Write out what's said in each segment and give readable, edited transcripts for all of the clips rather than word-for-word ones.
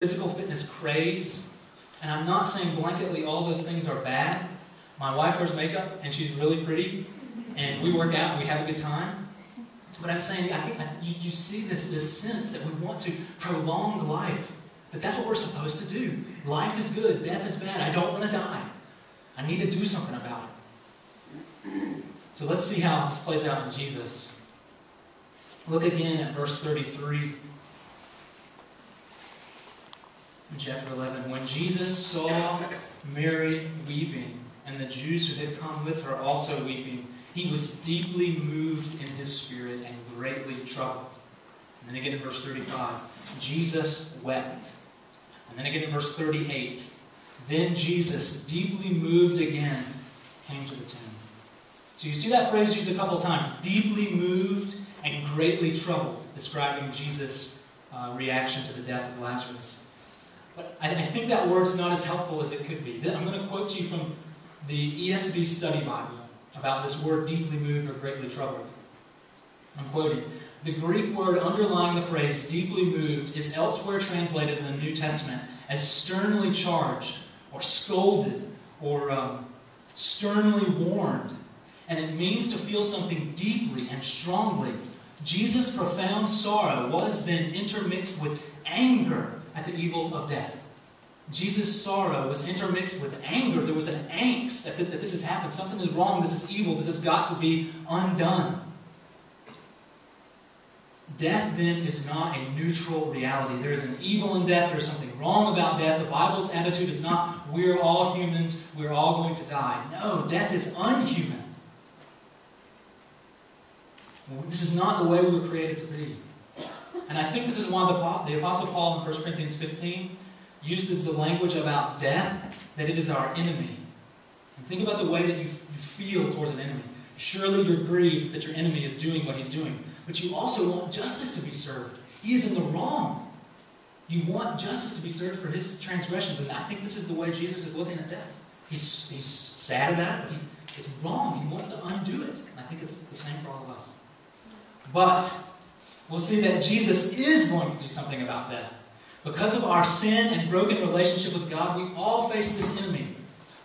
physical fitness craze. And I'm not saying blanketly all those things are bad. My wife wears makeup, and she's really pretty. And we work out, and we have a good time. But I'm saying, I think you see this sense that we want to prolong life. That that's what we're supposed to do. Life is good, death is bad. I don't want to die. I need to do something about it. So let's see how this plays out in Jesus. Look again at verse 33. In chapter 11. When Jesus saw Mary weeping, and the Jews who had come with her also weeping, he was deeply moved in his spirit and greatly troubled. And then again in verse 35, Jesus wept. And then again in verse 38, then Jesus, deeply moved again, came to the tomb. So you see that phrase used a couple of times, deeply moved and greatly troubled, describing Jesus' reaction to the death of Lazarus. But I think that word's not as helpful as it could be. I'm going to quote to you from the ESV Study Bible about this word deeply moved or greatly troubled. I'm quoting, the Greek word underlying the phrase deeply moved is elsewhere translated in the New Testament as sternly charged or scolded or sternly warned. And it means to feel something deeply and strongly. Jesus' profound sorrow was then intermixed with anger at the evil of death. Jesus' sorrow was intermixed with anger. There was an angst that this has happened. Something is wrong. This is evil. This has got to be undone. Death then is not a neutral reality. There is an evil in death. There is something wrong about death. The Bible's attitude is not, we're all humans. We're all going to die. No, death is unhuman. This is not the way we were created to be. And I think this is why the Apostle Paul in 1 Corinthians 15 uses the language about death, that it is our enemy. And think about the way that you feel towards an enemy. Surely you're grieved that your enemy is doing what he's doing. But you also want justice to be served. He is in the wrong. You want justice to be served for his transgressions. And I think this is the way Jesus is looking at death. He's sad about it, but it's wrong. He wants to undo it. And I think it's the same for all of us. But we'll see that Jesus is going to do something about death. Because of our sin and broken relationship with God, we all face this enemy.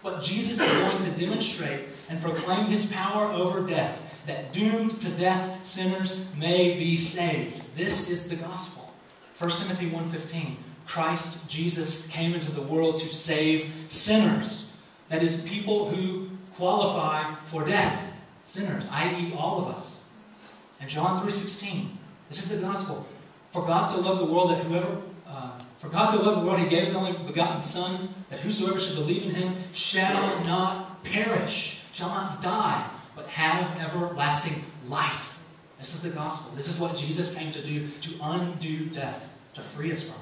But Jesus is going to demonstrate and proclaim his power over death, that doomed to death sinners may be saved. This is the gospel. 1 Timothy 1:15, Christ Jesus came into the world to save sinners. That is, people who qualify for death. Sinners, i.e. all of us. And John 3:16, this is the gospel. For God so loved the world that he gave his only begotten Son, that whosoever should believe in him shall not perish, shall not die, but have everlasting life. This is the gospel. This is what Jesus came to do, to undo death, to free us from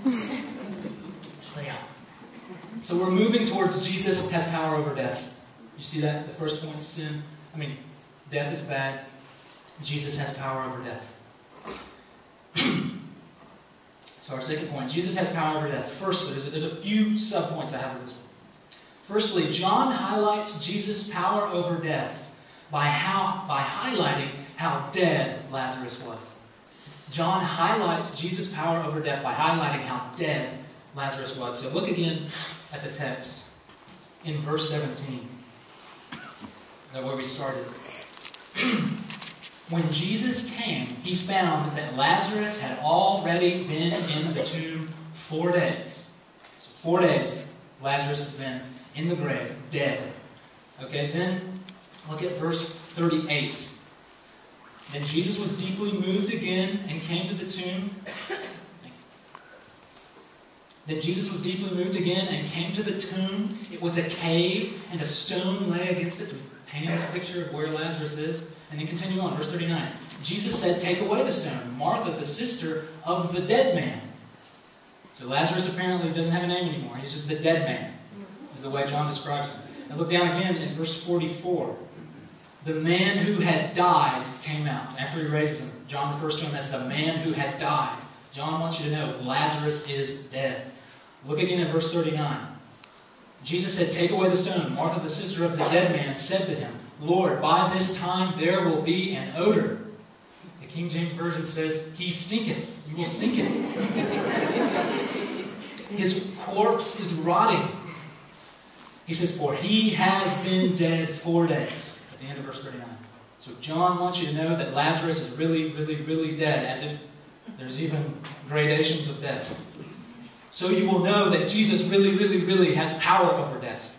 it. Yeah. So we're moving towards Jesus has power over death. You see that? The first point is death is bad. Jesus has power over death. So our second point, Jesus has power over death. Firstly, there's a few sub-points I have with this one. Firstly, John highlights Jesus' power over death by highlighting how dead Lazarus was. John highlights Jesus' power over death by highlighting how dead Lazarus was. So look again at the text in verse 17. That's where we started. When Jesus came, he found that Lazarus had already been in the tomb 4 days. So 4 days, Lazarus has been in the grave, dead. Okay, then look at verse 38. Then Jesus was deeply moved again and came to the tomb. Then Jesus was deeply moved again and came to the tomb. It was a cave, and a stone lay against it. Paint a picture of where Lazarus is. And then continue on, verse 39. Jesus said, "Take away the stone." Martha, the sister of the dead man. So Lazarus apparently doesn't have a name anymore. He's just the dead man, is the way John describes him. And look down again in verse 44. The man who had died came out. After he raises him, John refers to him as the man who had died. John wants you to know Lazarus is dead. Look again at verse 39. Jesus said, "Take away the stone." Martha, the sister of the dead man, said to him, "Lord, by this time there will be an odor, King James Version says, he stinketh. You will stinketh. His corpse is rotting. He says, for he has been dead 4 days. At the end of verse 39. So John wants you to know that Lazarus is really, really, really dead, as if there's even gradations of death. So you will know that Jesus really, really, really has power over death.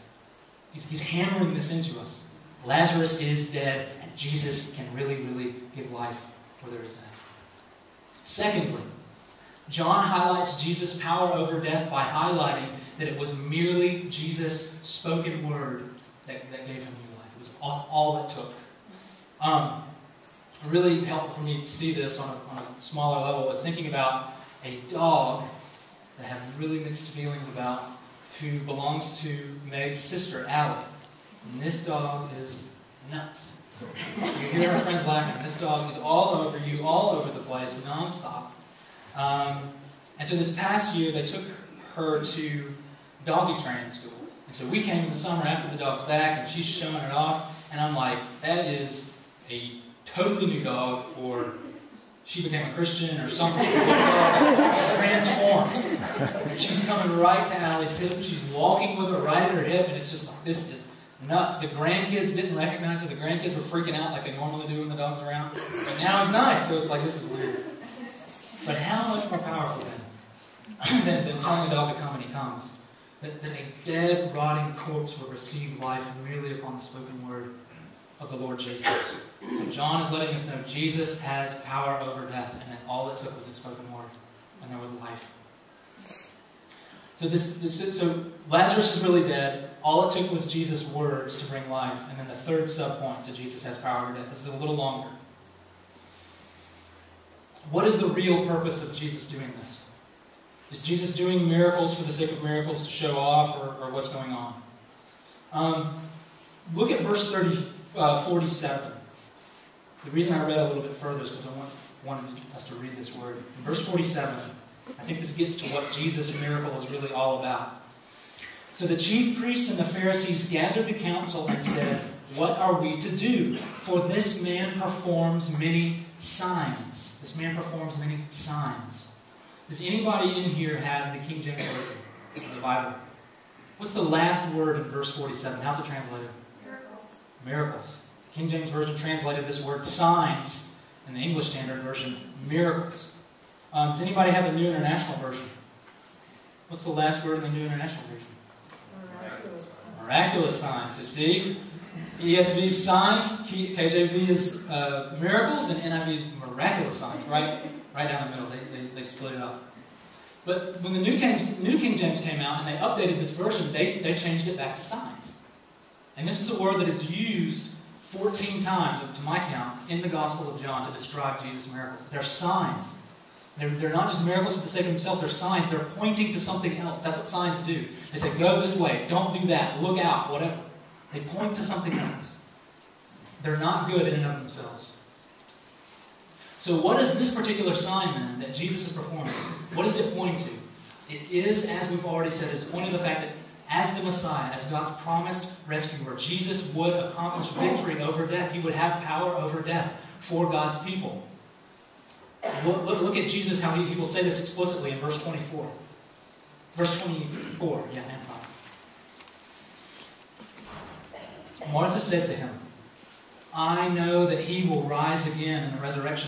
He's hammering this into us. Lazarus is dead, and Jesus can really, really give life where there is death. Secondly, John highlights Jesus' power over death by highlighting that it was merely Jesus' spoken word that gave him new life. It was all it took. Really helpful for me to see this on a smaller level was thinking about a dog that I have really mixed feelings about, who belongs to Meg's sister, Allie. And this dog is nuts. You hear our friends laughing. This dog is all over you, all over the place, nonstop. And so this past year, they took her to doggy training school. And so we came in the summer after the dog's back, and she's showing it off. And I'm like, that is a totally new dog, or she became a Christian or something. She's transformed. She's coming right to Allie's hip. She's walking with her right at her hip, and it's just like, this is nuts. The grandkids didn't recognize her. The grandkids were freaking out like they normally do when the dog's around. But now it's nice, so it's like, this is weird. But how much more powerful than telling a dog to come and he comes? That a dead, rotting corpse will receive life merely upon the spoken word of the Lord Jesus. So John is letting us know Jesus has power over death, and that all it took was his spoken word, and there was life. So Lazarus is really dead. All it took was Jesus' words to bring life. And then the third subpoint to Jesus has power over death. This is a little longer. What is the real purpose of Jesus doing this? Is Jesus doing miracles for the sake of miracles to show off, or what's going on? Look at verse 47. The reason I read a little bit further is because I wanted us to read this word. In verse 47, I think this gets to what Jesus' miracle is really all about. So the chief priests and the Pharisees gathered the council and said, what are we to do? For this man performs many signs. This man performs many signs. Does anybody in here have the King James Version of the Bible? What's the last word in verse 47? How's it translated? Miracles. Miracles. King James Version translated this word signs, in the English Standard Version, miracles. Does anybody have a New International Version? What's the last word in the New International Version? Miraculous. Miraculous signs. You see? ESV is signs, KJV is miracles, and NIV is miraculous signs. Right down the middle. They split it up. But when the New King James came out and they updated this version, they changed it back to signs. And this is a word that is used 14 times, to my count, in the Gospel of John to describe Jesus' miracles. They're signs. They're not just miracles for the sake of themselves. They're signs. They're pointing to something else. That's what signs do. They say, go this way. Don't do that. Look out. Whatever. They point to something else. They're not good in and of themselves. So what is this particular sign, then, that Jesus is performing? What is it pointing to? It is, as we've already said, it's pointing to the fact that as the Messiah, as God's promised rescuer, Jesus would accomplish victory over death. He would have power over death for God's people. Look at Jesus, how he will say this explicitly in verse 24. Verse 24, and 5. Martha said to him, I know that he will rise again in the resurrection